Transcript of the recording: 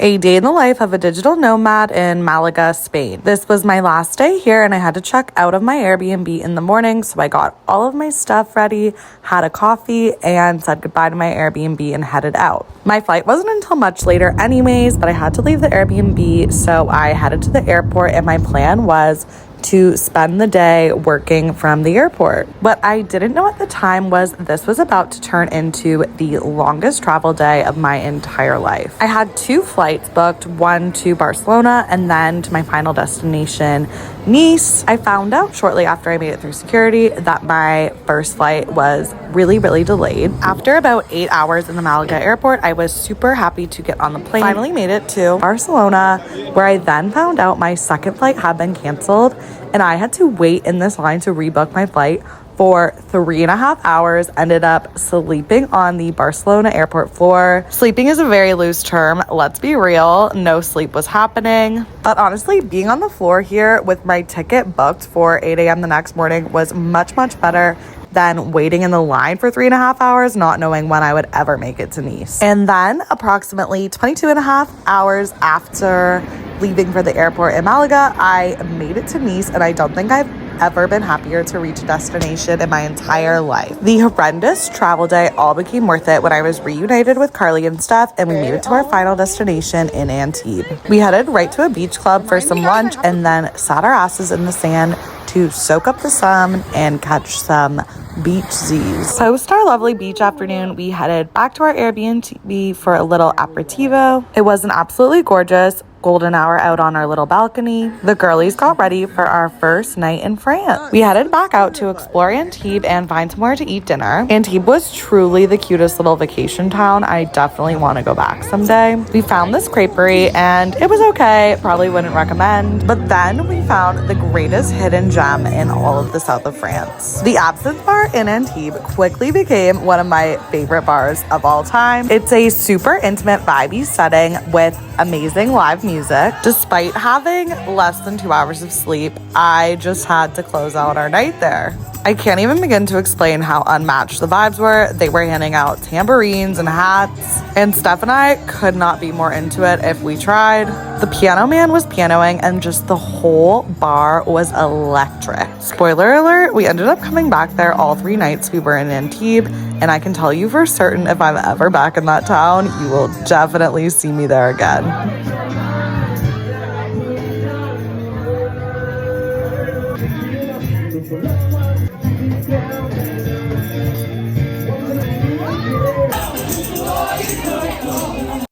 A day in the life of a digital nomad in Malaga, Spain. This was my last day here and I had to check out of my Airbnb in the morning, so I got all of my stuff ready, had a coffee, and said goodbye to my Airbnb and headed out. My flight wasn't until much later anyways, but I had to leave the Airbnb, so I headed to the airport and my plan was to spend the day working from the airport. What I didn't know at the time was this was about to turn into the longest travel day of my entire life. I had 2 flights booked, one to Barcelona and then to my final destination, Nice. I found out shortly after I made it through security that my first flight was really delayed. After about 8 hours in the Malaga airport, I was super happy to get on the plane. Finally made it to Barcelona, where I then found out my second flight had been canceled and I had to wait in this line to rebook my flight for 3.5 hours. Ended up sleeping on the Barcelona airport floor. Sleeping is a very loose term. Let's be real. No sleep was happening. But honestly, being on the floor here with my ticket booked for 8 a.m. the next morning was much better than waiting in the line for 3.5 hours, not knowing when I would ever make it to Nice. And then approximately 22.5 hours after leaving for the airport in Malaga, I made it to Nice, and I don't think I've ever been happier to reach a destination in my entire life. The horrendous travel day all became worth it when I was reunited with Carly and Steph and we made it to our final destination in Antibes. We headed right to a beach club for some lunch and then sat our asses in the sand to soak up the sun and catch some beach Z's. Post our lovely beach afternoon, we headed back to our Airbnb for a little aperitivo. It was an absolutely gorgeous golden hour out on our little balcony. The girlies got ready for our first night in France. We headed back out to explore Antibes and find somewhere to eat dinner. Antibes was truly the cutest little vacation town. I definitely want to go back someday. We found this creperie and it was okay. Probably wouldn't recommend. But then we found the greatest hidden gem in all of the south of France. The Absinthe Bar in Antibes quickly became one of my favorite bars of all time. It's a super intimate, vibey setting with amazing live music. Despite having less than 2 hours of sleep, I just had to close out our night there. I can't even begin to explain how unmatched the vibes were. They were handing out tambourines and hats, and Steph and I could not be more into it if we tried. The piano man was pianoing, and just the whole bar was electric. Spoiler alert, we ended up coming back there all 3 nights we were in Antibes, and I can tell you for certain if I'm ever back in that town, you will definitely see me there again.